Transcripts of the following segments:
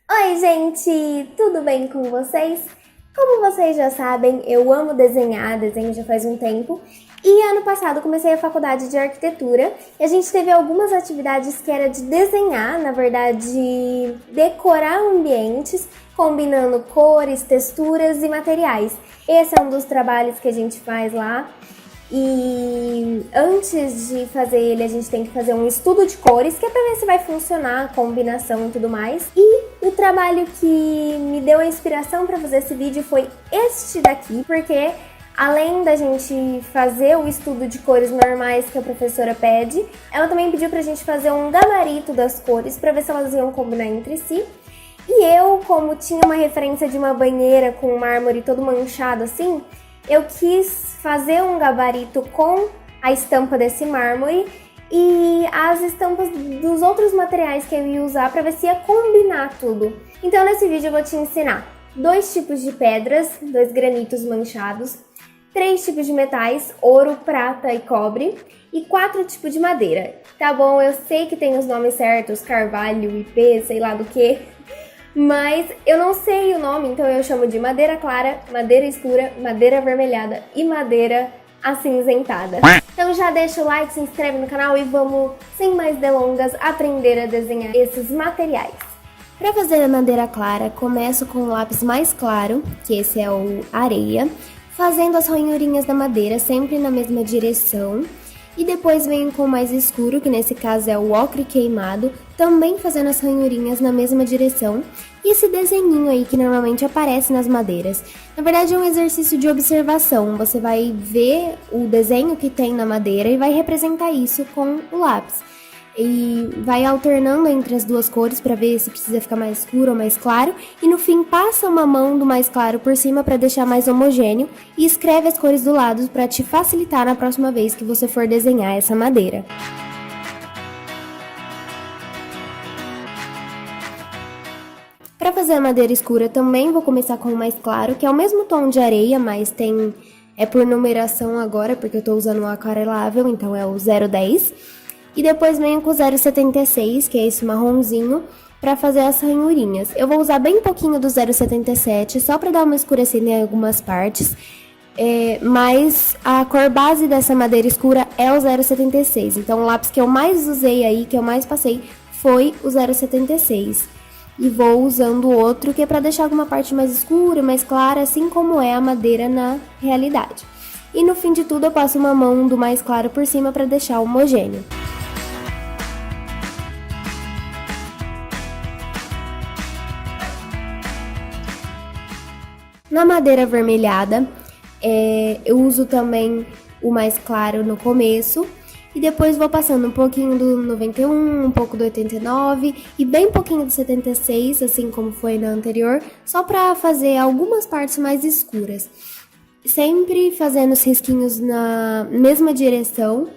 Oi, gente! Tudo bem com vocês? Como vocês já sabem, eu amo desenhar, desenho já faz um tempo. E ano passado comecei a faculdade de arquitetura e a gente teve algumas atividades que era de desenhar, na verdade, decorar ambientes, combinando cores, texturas e materiais. Esse é um dos trabalhos que a gente faz lá. E antes de fazer ele, a gente tem que fazer um estudo de cores, que é para ver se vai funcionar a combinação e tudo mais. E o trabalho que me deu a inspiração para fazer esse vídeo foi este daqui, porque além da gente fazer o estudo de cores normais que a professora pede, ela também pediu pra gente fazer um gabarito das cores para ver se elas iam combinar entre si. E eu, como tinha uma referência de uma banheira com mármore todo manchado assim, eu quis fazer um gabarito com a estampa desse mármore e as estampas dos outros materiais que eu ia usar para ver se ia combinar tudo. Então nesse vídeo eu vou te ensinar 2 tipos de pedras, 2 granitos manchados, 3 tipos de metais, ouro, prata e cobre, e 4 tipos de madeira. Tá bom, eu sei que tem os nomes certos, carvalho, ipê, sei lá do que, mas eu não sei o nome, então eu chamo de madeira clara, madeira escura, madeira avermelhada e madeira acinzentada. Então já deixa o like, se inscreve no canal e vamos, sem mais delongas, aprender a desenhar esses materiais. Para fazer a madeira clara, começo com o lápis mais claro, que esse é o areia, fazendo as ranhurinhas da madeira sempre na mesma direção. E depois venho com o mais escuro, que nesse caso é o ocre queimado, também fazendo as ranhurinhas na mesma direção. E esse desenhinho aí que normalmente aparece nas madeiras. Na verdade é um exercício de observação, você vai ver o desenho que tem na madeira e vai representar isso com o lápis. E vai alternando entre as duas cores para ver se precisa ficar mais escuro ou mais claro. E no fim passa uma mão do mais claro por cima para deixar mais homogêneo e escreve as cores do lado para te facilitar na próxima vez que você for desenhar essa madeira. Para fazer a madeira escura também vou começar com o mais claro, que é o mesmo tom de areia, mas é por numeração agora, porque eu estou usando o aquarelável, então é o 010. E depois venho com o 076, que é esse marronzinho, para fazer as ranhurinhas. Eu vou usar bem pouquinho do 077, só para dar uma escurecida em algumas partes. Mas a cor base dessa madeira escura é o 076. Então o lápis que eu mais usei aí, que eu mais passei, foi o 076. E vou usando o outro, que é para deixar alguma parte mais escura, mais clara, assim como é a madeira na realidade. E no fim de tudo eu passo uma mão do mais claro por cima para deixar homogêneo. Na madeira avermelhada, eu uso também o mais claro no começo e depois vou passando um pouquinho do 91, um pouco do 89 e bem pouquinho do 76, assim como foi na anterior, só para fazer algumas partes mais escuras. Sempre fazendo os risquinhos na mesma direção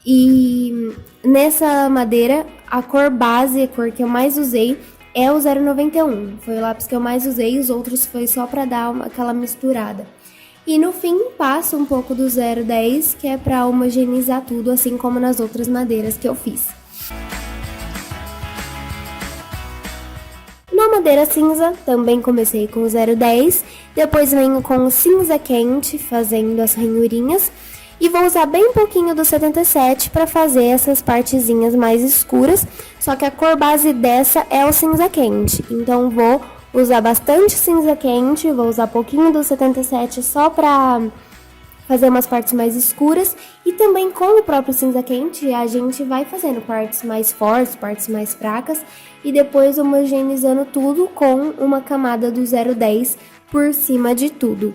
e nessa madeira a cor base, a cor que eu mais usei, é o 091, foi o lápis que eu mais usei, os outros foi só para dar aquela misturada. E no fim passo um pouco do 010, que é para homogeneizar tudo, assim como nas outras madeiras que eu fiz. Na madeira cinza, também comecei com o 010, depois venho com o cinza quente, fazendo as ranhurinhas. E vou usar bem pouquinho do 77 para fazer essas partezinhas mais escuras, só que a cor base dessa é o cinza quente. Então vou usar bastante cinza quente, vou usar pouquinho do 77 só para fazer umas partes mais escuras. E também com o próprio cinza quente a gente vai fazendo partes mais fortes, partes mais fracas. E depois homogeneizando tudo com uma camada do 010 por cima de tudo.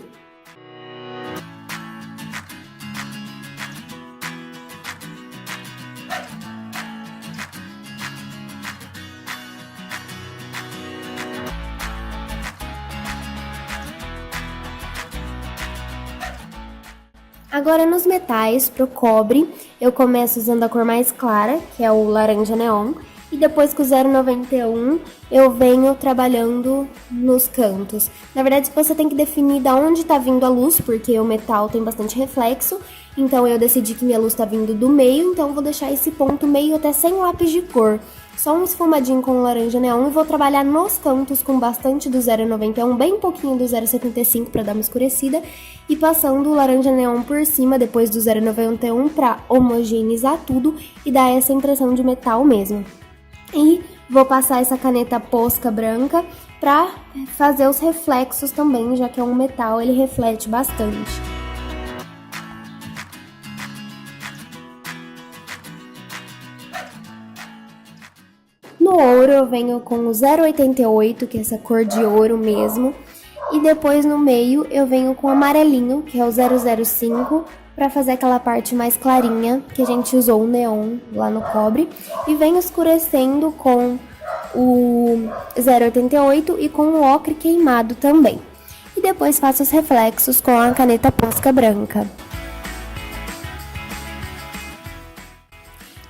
Agora nos metais, pro cobre, eu começo usando a cor mais clara, que é o laranja neon, e depois com o 091 eu venho trabalhando nos cantos. Na verdade você tem que definir de onde está vindo a luz, porque o metal tem bastante reflexo, então eu decidi que minha luz está vindo do meio, então vou deixar esse ponto meio até sem lápis de cor. só um esfumadinho com laranja neon e vou trabalhar nos cantos com bastante do 0,91, bem pouquinho do 0,75 para dar uma escurecida e passando o laranja neon por cima depois do 0,91 para homogeneizar tudo e dar essa impressão de metal mesmo. E vou passar essa caneta Posca branca para fazer os reflexos também, já que é um metal, ele reflete bastante. No ouro eu venho com o 0,88, que é essa cor de ouro mesmo. E depois no meio eu venho com o amarelinho, que é o 005, para fazer aquela parte mais clarinha, que a gente usou o neon lá no cobre. E venho escurecendo com o 0,88 e com o ocre queimado também. E depois faço os reflexos com a caneta Posca branca.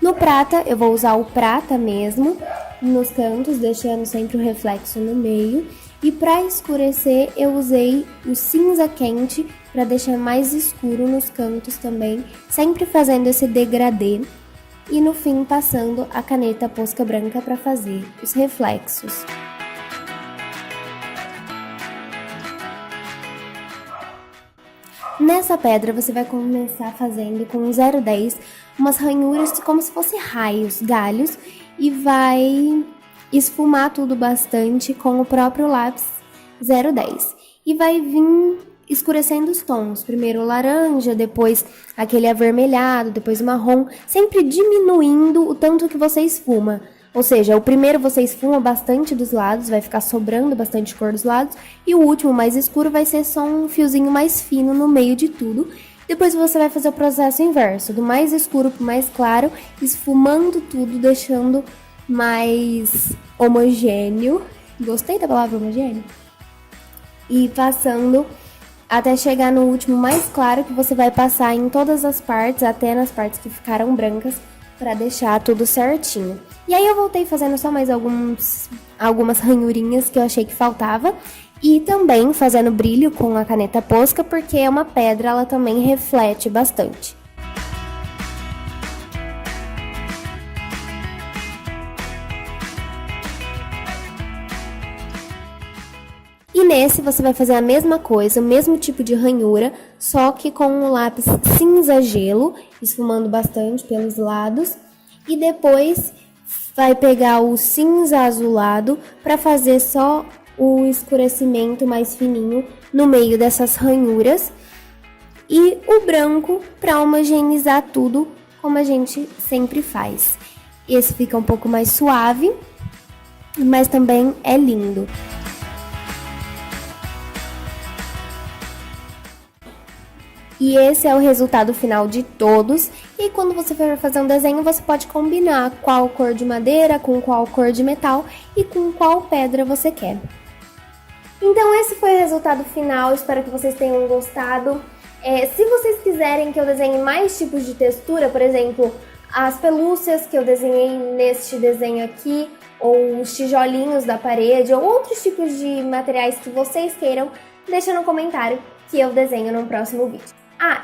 No prata, eu vou usar o prata mesmo, nos cantos, deixando sempre o reflexo no meio. E para escurecer, eu usei o cinza quente para deixar mais escuro nos cantos também, sempre fazendo esse degradê. E no fim, passando a caneta Posca branca para fazer os reflexos. Nessa pedra, você vai começar fazendo com 0,10 umas ranhuras como se fossem raios, galhos, e vai esfumar tudo bastante com o próprio lápis 0,10. E vai vir escurecendo os tons, primeiro o laranja, depois aquele avermelhado, depois o marrom, sempre diminuindo o tanto que você esfuma. Ou seja, o primeiro você esfuma bastante dos lados, vai ficar sobrando bastante cor dos lados, e o último, mais escuro, vai ser só um fiozinho mais fino no meio de tudo. Depois você vai fazer o processo inverso, do mais escuro para o mais claro, esfumando tudo, deixando mais homogêneo. Gostei da palavra homogêneo? E passando até chegar no último mais claro, que você vai passar em todas as partes, até nas partes que ficaram brancas, para deixar tudo certinho. E aí eu voltei fazendo só mais algumas ranhurinhas que eu achei que faltava. E também fazendo brilho com a caneta Posca, porque é uma pedra, ela também reflete bastante. E nesse você vai fazer a mesma coisa, o mesmo tipo de ranhura, só que com o lápis cinza gelo, esfumando bastante pelos lados. E depois vai pegar o cinza azulado para fazer só o escurecimento mais fininho no meio dessas ranhuras. E o branco para homogeneizar tudo, como a gente sempre faz. Esse fica um pouco mais suave, mas também é lindo. E esse é o resultado final de todos. E quando você for fazer um desenho, você pode combinar qual cor de madeira, com qual cor de metal e com qual pedra você quer. Então esse foi o resultado final, espero que vocês tenham gostado. Se vocês quiserem que eu desenhe mais tipos de textura, por exemplo, as pelúcias que eu desenhei neste desenho aqui, ou os tijolinhos da parede, ou outros tipos de materiais que vocês queiram, deixa no comentário que eu desenho no próximo vídeo.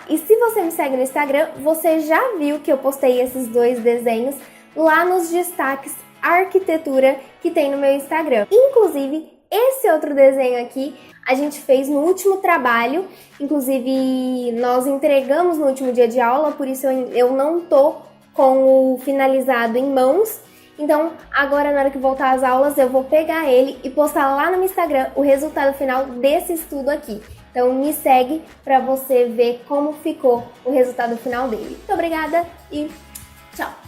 E se você me segue no Instagram, você já viu que eu postei esses dois desenhos lá nos destaques arquitetura que tem no meu Instagram. Inclusive, esse outro desenho aqui a gente fez no último trabalho, inclusive nós entregamos no último dia de aula, por isso eu não tô com o finalizado em mãos. Então, agora na hora que voltar às aulas, eu vou pegar ele e postar lá no meu Instagram o resultado final desse estudo aqui. Então, me segue para você ver como ficou o resultado final dele. Muito obrigada e tchau!